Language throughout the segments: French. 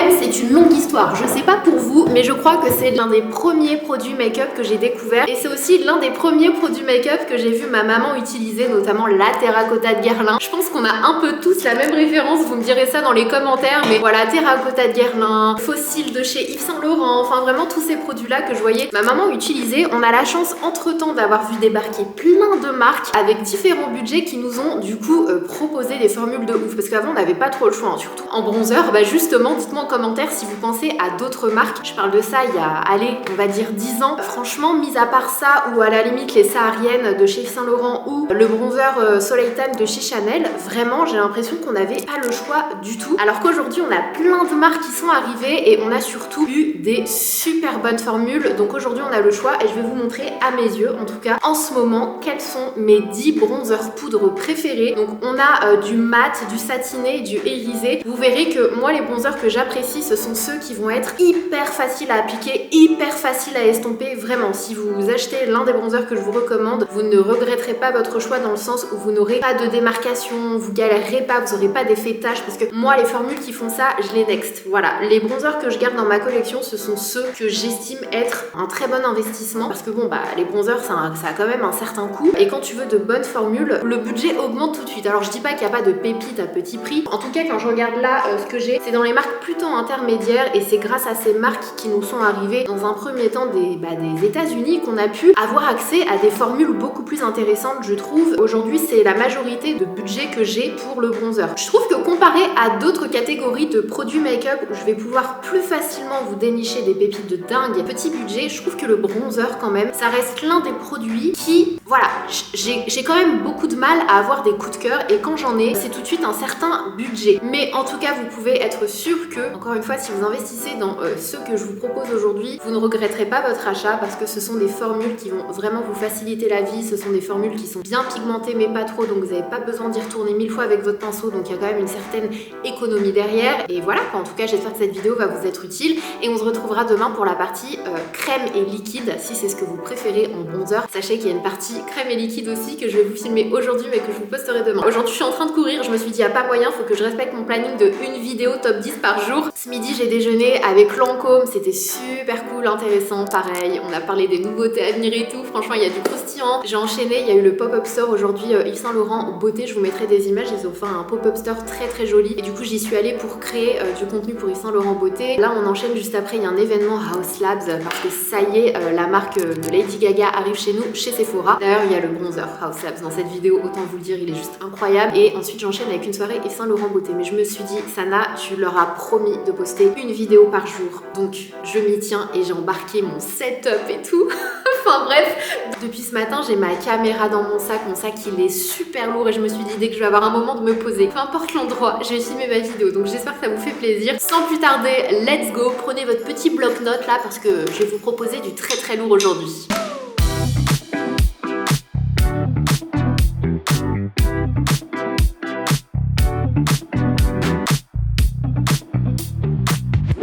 moi-même, c'est une longue histoire. Je sais pas pour vous, mais je crois que c'est l'un des premiers produits make-up que j'ai découvert. Et c'est aussi l'un des premiers produits make-up que j'ai vu ma maman utiliser, notamment la terracotta de Guerlain. Je pense qu'on a un peu tous la même référence, vous me direz ça dans les commentaires, mais voilà, terracotta de Guerlain, fossile de chez Yves Saint Laurent, enfin vraiment tous ces produits-là que je voyais ma maman utiliser. On a la chance entre-temps d'avoir vu débarquer plein de marques avec différents budgets qui nous ont du coup proposé des formules de ouf, parce qu'avant on n'avait pas trop le choix, hein, surtout en bronzer. Bah justement, dites-moi en commentaire si vous pensez à d'autres marques. Je parle de ça il y a, allez, on va dire 10 ans. Franchement, mis à part ça, ou à la limite les Sahariennes de chez Yves Saint Laurent ou le bronzer Soleil Tan de chez Chanel, vraiment j'ai l'impression qu'on n'avait pas le choix du tout. Alors qu'aujourd'hui on a plein de marques qui sont arrivées et on a surtout eu des super bonnes formules. Donc aujourd'hui on a le choix et je vais vous montrer à mes yeux, en tout cas en ce moment, quels sont mes 10 bronzers poudre préférés. Donc on a du mat, du satiné, du irisé. Vous verrez que moi les bronzers que j'apprécie, ce sont ceux qui vont être hyper faciles à appliquer, hyper faciles à estomper. Vraiment, si vous achetez l'un des bronzers que je vous recommande, vous ne regretterez pas votre choix, dans le sens où vous n'aurez pas de démarcation, vous galérerez pas, vous n'aurez pas d'effet tache, parce que moi les formules qui font ça, je les next. Voilà, les bronzers que je garde dans ma collection, ce sont ceux que j'estime être un très bon investissement, parce que bon bah les bronzers ça a quand même un certain coût, et quand tu veux de bonnes formules, le budget augmente tout de suite. Alors je dis pas qu'il n'y a pas de pépites à petit prix, en tout cas quand je regarde là ce que j'ai, c'est dans les marques plutôt intermédiaires, et c'est grâce à ces marques qui nous sont arrivées dans un premier temps des États-Unis qu'on a pu avoir accès à des formules beaucoup plus intéressantes, je trouve. Aujourd'hui c'est la majorité de budget que j'ai pour le bronzer. Je trouve que comparé à d'autres catégories de produits make-up où je vais pouvoir plus facilement vous dénicher des pépites de dingue petit budget, je trouve que le bronzer quand même, ça reste l'un des produits qui, voilà, j'ai quand même beaucoup de mal à avoir des coups de cœur, et quand j'en ai, c'est tout de suite un certain budget. Mais en tout cas, vous pouvez être sûr que, encore une fois, si vous investissez dans ceux que je vous propose aujourd'hui, vous ne regretterez pas votre achat, parce que ce sont des formules qui vont vraiment vous faciliter la vie. Ce sont des formules qui sont bien pigmentées mais pas trop, donc vous n'avez pas besoin d'y retourner 1000 fois avec votre pinceau, donc il y a quand même une certaine économie derrière. Et voilà, en tout cas j'espère que cette vidéo va vous être utile, et on se retrouvera demain pour la partie crème et liquide, si c'est ce que vous préférez en bronzer. Sachez qu'il y a une partie crème et liquide aussi que je vais vous filmer aujourd'hui mais que je vous posterai demain. Aujourd'hui je suis en train de courir, je me suis dit il n'y a pas moyen, faut que je respecte mon planning de une vidéo top 10 par jour. Ce midi j'ai déjeuné avec Lancôme, c'était super cool, intéressant, pareil, on a parlé des nouveautés à venir et tout, franchement il y a du croustillant. J'ai enchaîné, il y a eu le pop-up store aujourd'hui Yves Saint Laurent beauté, je vous mettrai des images, ils ont fait un pop-up store très joli, et du coup j'y suis allée pour créer du contenu pour Yves Saint Laurent beauté. Là on enchaîne juste après, il y a un événement Haus Labs, parce que ça y est, la marque de Lady Gaga arrive chez nous, chez Sephora. D'ailleurs il y a le bronzer Haus Labs dans cette vidéo, autant vous le dire, il est juste incroyable. Et ensuite j'enchaîne avec une soirée Yves Saint Laurent beauté, mais je me suis dit Sana, tu leur as promis de poster une vidéo par jour, donc je m'y tiens, et j'ai embarqué mon setup et tout. Enfin bref, depuis ce matin j'ai ma caméra dans mon sac il est super lourd, et je me suis dit dès que je vais avoir un moment de me poser, peu importe l'endroit, je vais filmer ma vidéo, donc j'espère que ça vous fait plaisir. Sans plus tarder, let's go, prenez votre petit bloc-notes là, parce que je vais vous proposer du très lourd aujourd'hui.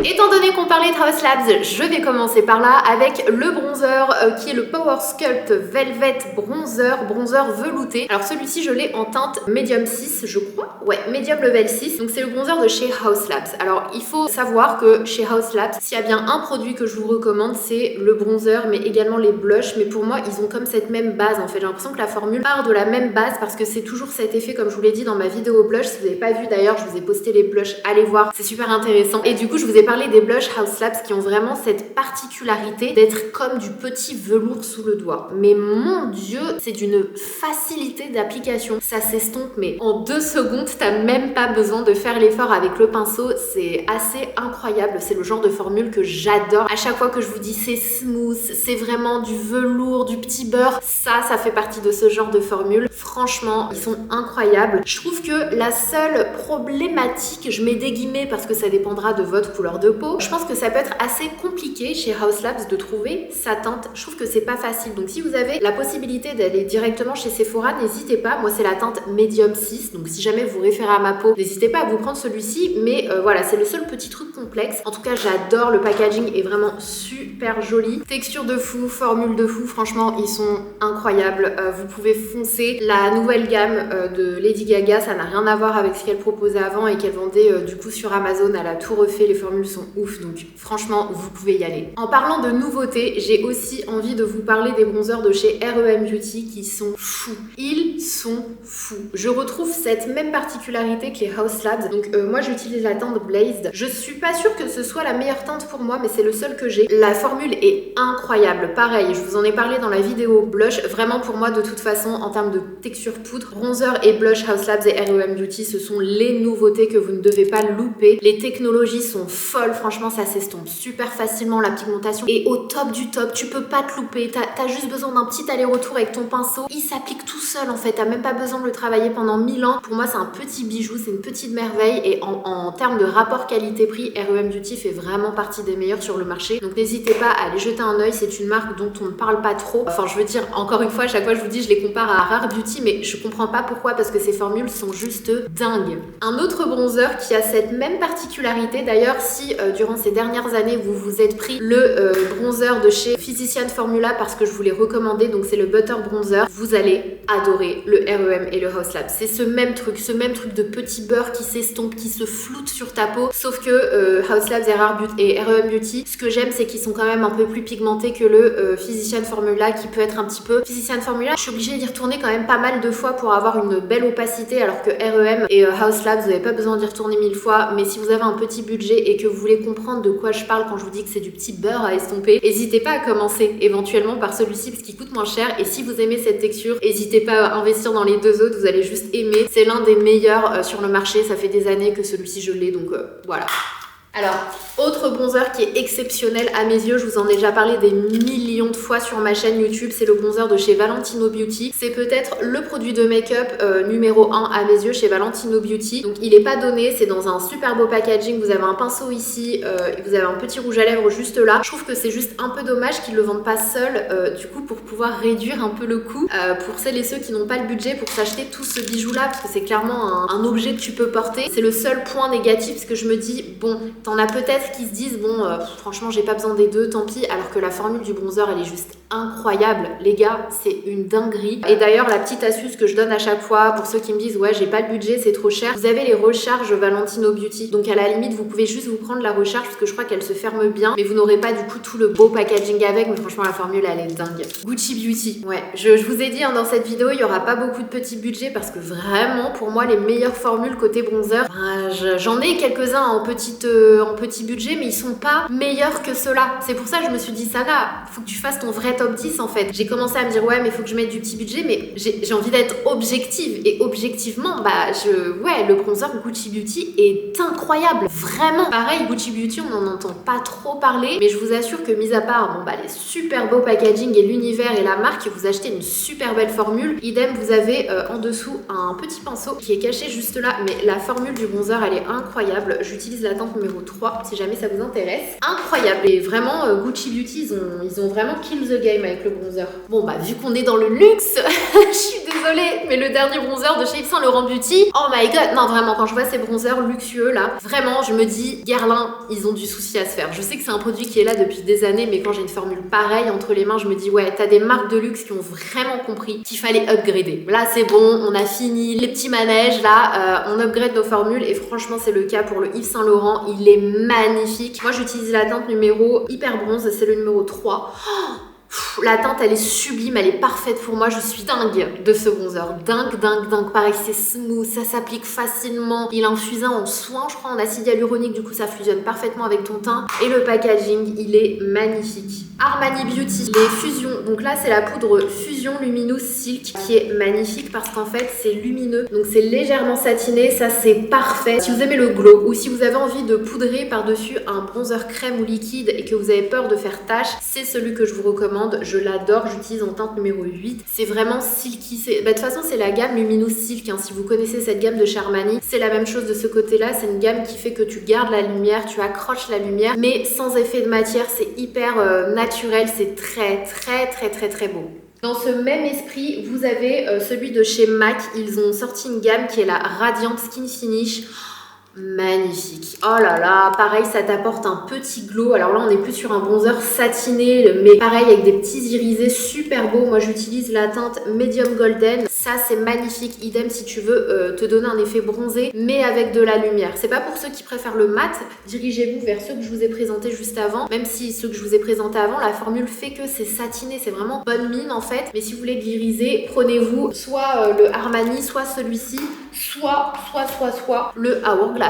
Étant donné qu'on parlait de Haus Labs, je vais commencer par là avec le bronzer qui est le Power Sculpt Velvet Bronzer velouté. Alors celui-ci je l'ai en teinte Medium 6 je crois, ouais, Medium Level 6, donc c'est le bronzer de chez Haus Labs. Alors il faut savoir que chez Haus Labs, s'il y a bien un produit que je vous recommande, c'est le bronzer, mais également les blushs, mais pour moi ils ont comme cette même base en fait, j'ai l'impression que la formule part de la même base, parce que c'est toujours cet effet, comme je vous l'ai dit dans ma vidéo blush. Si vous n'avez pas vu d'ailleurs, je vous ai posté les blushs, allez voir, c'est super intéressant. Et du coup je vous ai parlé des blushs Haus Labs qui ont vraiment cette particularité d'être comme du petit velours sous le doigt. Mais mon dieu, c'est d'une facilité d'application. Ça s'estompe mais en 2 secondes, t'as même pas besoin de faire l'effort avec le pinceau. C'est assez incroyable. C'est le genre de formule que j'adore. À chaque fois que je vous dis c'est smooth, c'est vraiment du velours, du petit beurre, ça fait partie de ce genre de formule. Franchement, ils sont incroyables. Je trouve que la seule problématique, je mets des guillemets parce que ça dépendra de votre couleur de peau, je pense que ça peut être assez compliqué chez Haus Labs de trouver sa teinte. Je trouve que c'est pas facile. Donc si vous avez la possibilité d'aller directement chez Sephora, n'hésitez pas. Moi c'est la teinte Medium 6. Donc si jamais vous référer à ma peau, n'hésitez pas à vous prendre celui-ci, mais voilà, c'est le seul petit truc complexe. En tout cas, j'adore, le packaging est vraiment super joli. Texture de fou, formule de fou, franchement, ils sont incroyables. Vous pouvez foncer. La nouvelle gamme de Lady Gaga, ça n'a rien à voir avec ce qu'elle proposait avant et qu'elle vendait du coup sur Amazon. Elle a tout refait, les formules sont ouf, donc franchement, vous pouvez y aller. En parlant de nouveautés, j'ai aussi envie de vous parler des bronzers de chez R.E.M. Beauty qui sont fous. Ils sont fous. Je retrouve cette même particularité que les Haus Labs. Donc moi, j'utilise la teinte Blazed. Je suis pas sûre que ce soit la meilleure teinte pour moi, mais c'est le seul que j'ai. La formule est incroyable. Pareil, je vous en ai parlé dans la vidéo blush. Vraiment pour moi, de toute façon, en termes de texture poudre, bronzer et blush Haus Labs et R.E.M. Beauty, ce sont les nouveautés que vous ne devez pas louper. Les technologies sont folles. Franchement, ça s'estompe super facilement. La pigmentation est au top du top. Tu peux pas te louper. T'as juste besoin d'un petit aller-retour avec ton pinceau. Il s'applique tout seul en fait. T'as même pas besoin de le travailler pendant 1000 ans. Pour moi, c'est un petit bijou. C'est une petite merveille. Et en termes de rapport qualité-prix, R.E.M. Beauty fait vraiment partie des meilleurs sur le marché. Donc n'hésitez pas à aller jeter un œil. C'est une marque dont on ne parle pas trop. Enfin, je veux dire, encore une fois, à chaque fois je vous dis, je les compare à Rare Beauty, mais je comprends pas pourquoi, parce que ces formules sont juste dingues. Un autre bronzer qui a cette même particularité, d'ailleurs, si durant ces dernières années vous vous êtes pris le bronzer de chez Physician Formula parce que je vous l'ai recommandé, donc c'est le Butter Bronzer, vous allez adorer le R.E.M. et le Haus Labs. C'est ce même truc de petit beurre qui s'estompe, qui se floute sur ta peau, sauf que Haus Labs et R.E.M. Beauty, ce que j'aime, c'est qu'ils sont quand même un peu plus pigmentés que le Physician Formula, qui peut être un petit peu... Physician Formula, je suis obligée d'y retourner quand même pas mal de fois pour avoir une belle opacité, alors que R.E.M. et Haus Labs, vous n'avez pas besoin d'y retourner 1000 fois, mais si vous avez un petit budget et que vous voulez comprendre de quoi je parle quand je vous dis que c'est du petit beurre à estomper, n'hésitez pas à commencer éventuellement par celui-ci parce qu'il coûte moins cher, et si vous aimez cette texture, n'hésitez pas à investir dans les deux autres, vous allez juste aimer. C'est l'un des meilleurs sur le marché, ça fait des années que celui-ci je l'ai, donc voilà. Alors, autre bronzer qui est exceptionnel à mes yeux, je vous en ai déjà parlé des millions de fois sur ma chaîne YouTube, c'est le bronzer de chez Valentino Beauty. C'est peut-être le produit de make-up numéro 1 à mes yeux chez Valentino Beauty. Donc il n'est pas donné, c'est dans un super beau packaging, vous avez un pinceau ici, vous avez un petit rouge à lèvres juste là. Je trouve que c'est juste un peu dommage qu'ils ne le vendent pas seul, du coup pour pouvoir réduire un peu le coût, pour celles et ceux qui n'ont pas le budget pour s'acheter tout ce bijou là, parce que c'est clairement un objet que tu peux porter. C'est le seul point négatif, parce que je me dis, bon, t'en as peut-être qui se disent bon franchement j'ai pas besoin des deux, tant pis, alors que la formule du bronzer elle est juste incroyable les gars, c'est une dinguerie. Et d'ailleurs la petite astuce que je donne à chaque fois pour ceux qui me disent ouais j'ai pas le budget, c'est trop cher, vous avez les recharges Valentino Beauty, donc à la limite vous pouvez juste vous prendre la recharge parce que je crois qu'elle se ferme bien, mais vous n'aurez pas du coup tout le beau packaging avec, mais franchement la formule elle est dingue. Gucci Beauty, ouais, je vous ai dit dans cette vidéo il y aura pas beaucoup de petits budgets parce que vraiment pour moi les meilleures formules côté bronzer, j'en ai quelques-uns en petit budget, mais ils sont pas meilleurs que ceux-là. C'est pour ça que je me suis dit Sana, faut que tu fasses ton vrai top 10 en fait. J'ai commencé à me dire ouais mais faut que je mette du petit budget, mais j'ai envie d'être objective, et objectivement ouais le bronzer Gucci Beauty est incroyable, vraiment. Pareil Gucci Beauty on n'en entend pas trop parler, mais je vous assure que mis à part les super beaux packaging et l'univers et la marque, vous achetez une super belle formule. Idem, vous avez en dessous un petit pinceau qui est caché juste là, mais la formule du bronzer elle est incroyable. J'utilise la teinte numéro 3 si jamais ça vous intéresse. Incroyable. Et vraiment Gucci Beauty ils ont vraiment kill the game avec le bronzer. Bon vu qu'on est dans le luxe, je suis désolée, mais le dernier bronzer de chez Yves Saint Laurent Beauty, oh my god, non vraiment quand je vois ces bronzers luxueux là, vraiment je me dis Guerlain, ils ont du souci à se faire. Je sais que c'est un produit qui est là depuis des années, mais quand j'ai une formule pareille entre les mains, je me dis ouais, t'as des marques de luxe qui ont vraiment compris qu'il fallait upgrader. Là c'est bon, on a fini les petits manèges, là on upgrade nos formules, et franchement c'est le cas pour le Yves Saint Laurent, il est magnifique. Moi j'utilise la teinte numéro Hyper Bronze, c'est le numéro 3. La teinte elle est sublime, elle est parfaite pour moi, je suis dingue de ce bronzer, dingue. Pareil, c'est smooth, ça s'applique facilement, il est infusé en soin je crois, en acide hyaluronique, du coup ça fusionne parfaitement avec ton teint, et le packaging il est magnifique. Armani Beauty, les fusions, donc là c'est la poudre Fusion Luminous Silk qui est magnifique parce qu'en fait c'est lumineux, donc c'est légèrement satiné, ça c'est parfait. Si vous aimez le glow, ou si vous avez envie de poudrer par-dessus un bronzer crème ou liquide et que vous avez peur de faire tache, c'est celui que je vous recommande, je l'adore, j'utilise en teinte numéro 8, c'est vraiment silky, de toute façon c'est la gamme Luminous Silk, si vous connaissez cette gamme de chez Armani, c'est la même chose de ce côté-là, c'est une gamme qui fait que tu gardes la lumière, tu accroches la lumière, mais sans effet de matière, c'est hyper naturel, c'est très beau. Dans ce même esprit, vous avez celui de chez MAC. Ils ont sorti une gamme qui est la Radiant Skin Finish. Magnifique. Oh là là, pareil, ça t'apporte un petit glow. Alors là, on est plus sur un bronzer satiné, mais pareil avec des petits irisés super beaux. Moi, j'utilise la teinte Medium Golden. Ça, c'est magnifique. Idem si tu veux te donner un effet bronzé, mais avec de la lumière. C'est pas pour ceux qui préfèrent le mat. Dirigez-vous vers ceux que je vous ai présentés juste avant. Même si ceux que je vous ai présentés avant, la formule fait que c'est satiné. C'est vraiment bonne mine en fait. Mais si vous voulez de l'iriser, prenez-vous soit le Armani, soit celui-ci, soit le Hourglass.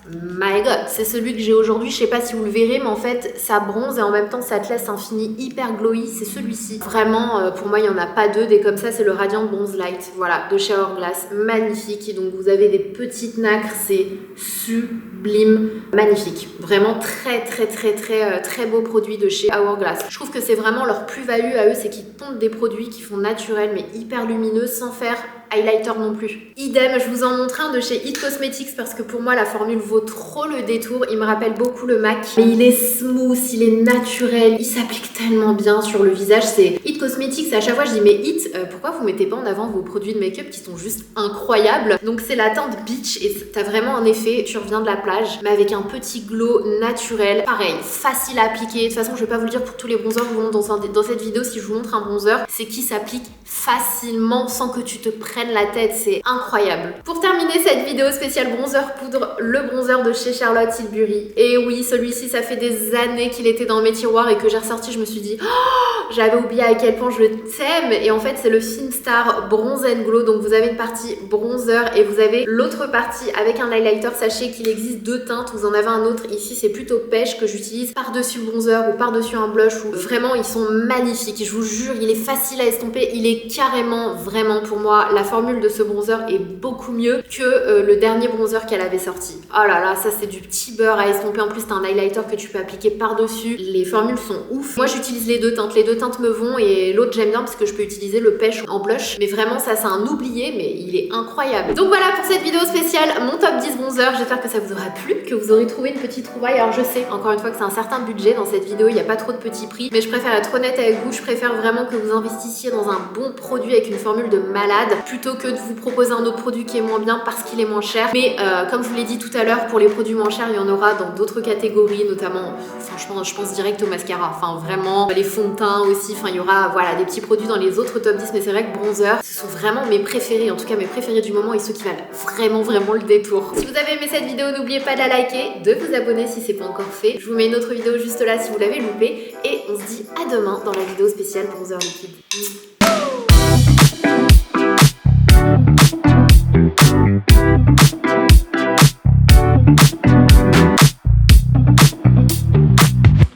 My god, c'est celui que j'ai aujourd'hui, je sais pas si vous le verrez, mais en fait ça bronze et en même temps ça te laisse un fini hyper glowy, c'est celui-ci. Vraiment, pour moi il n'y en a pas deux, des comme ça, c'est le Radiant Bronze Light, voilà, de chez Hourglass, magnifique. Et donc vous avez des petites nacres, c'est sublime, magnifique. Vraiment très beau produit de chez Hourglass. Je trouve que c'est vraiment leur plus-value à eux, c'est qu'ils pondent des produits qui font naturel mais hyper lumineux sans faire highlighter non plus. Idem, je vous en montre un de chez It Cosmetics parce que pour moi la formule vaut trop le détour. Il me rappelle beaucoup le MAC, mais il est smooth, il est naturel, il s'applique tellement bien sur le visage. C'est It Cosmetics, à chaque fois je dis mais It, pourquoi vous mettez pas en avant vos produits de make-up qui sont juste incroyables. Donc c'est la teinte Beach et t'as vraiment un effet, tu reviens de la plage mais avec un petit glow naturel. Pareil, facile à appliquer. De toute façon je vais pas vous le dire pour tous les bronzers que je vous montre dans cette vidéo. Si je vous montre un bronzer, c'est qui s'applique facilement sans que tu te prennes la tête, c'est incroyable. Pour terminer cette vidéo spéciale bronzer poudre, le bronzer de chez Charlotte Tilbury. Et oui, celui-ci, ça fait des années qu'il était dans mes tiroirs et que j'ai ressorti, je me suis dit, oh, j'avais oublié à quel point je le t'aime. Et en fait, c'est le Finstar Bronze and Glow. Donc vous avez une partie bronzer et vous avez l'autre partie avec un highlighter. Sachez qu'il existe deux teintes, vous en avez un autre ici, c'est plutôt pêche que j'utilise par-dessus le bronzer ou par-dessus un blush. Où vraiment, ils sont magnifiques. Je vous jure, il est facile à estomper. Il est carrément, vraiment pour moi, la formule de ce bronzer est beaucoup mieux que le dernier bronzer qu'elle avait sorti. Oh là là, ça c'est du petit beurre à estomper. En plus, t'as un highlighter que tu peux appliquer par-dessus. Les formules sont ouf. Moi, j'utilise les deux teintes. Les deux teintes me vont et l'autre, j'aime bien parce que je peux utiliser le pêche en blush. Mais vraiment, ça, c'est un oublié, mais il est incroyable. Donc voilà pour cette vidéo spéciale, mon top 10 bronzer. J'espère que ça vous aura plu, que vous aurez trouvé une petite trouvaille. Alors, je sais, encore une fois, que c'est un certain budget dans cette vidéo. Il n'y a pas trop de petits prix, mais je préfère être honnête avec vous. Je préfère vraiment que vous investissiez dans un bon produit avec une formule de malade plutôt que de vous proposer un autre produit qui est moins bien parce qu'il est moins cher. Mais comme je vous l'ai dit tout à l'heure, pour les produits moins chers, il y en aura dans d'autres catégories, notamment, franchement, je pense direct au mascara. Enfin, vraiment, les fonds de teint aussi. Enfin, il y aura, voilà, des petits produits dans les autres top 10. Mais c'est vrai que bronzer, ce sont vraiment mes préférés. En tout cas, mes préférés du moment et ceux qui valent vraiment le détour. Si vous avez aimé cette vidéo, n'oubliez pas de la liker, de vous abonner si c'est pas encore fait. Je vous mets une autre vidéo juste là si vous l'avez loupé. Et on se dit à demain dans la vidéo spéciale bronzer liquide.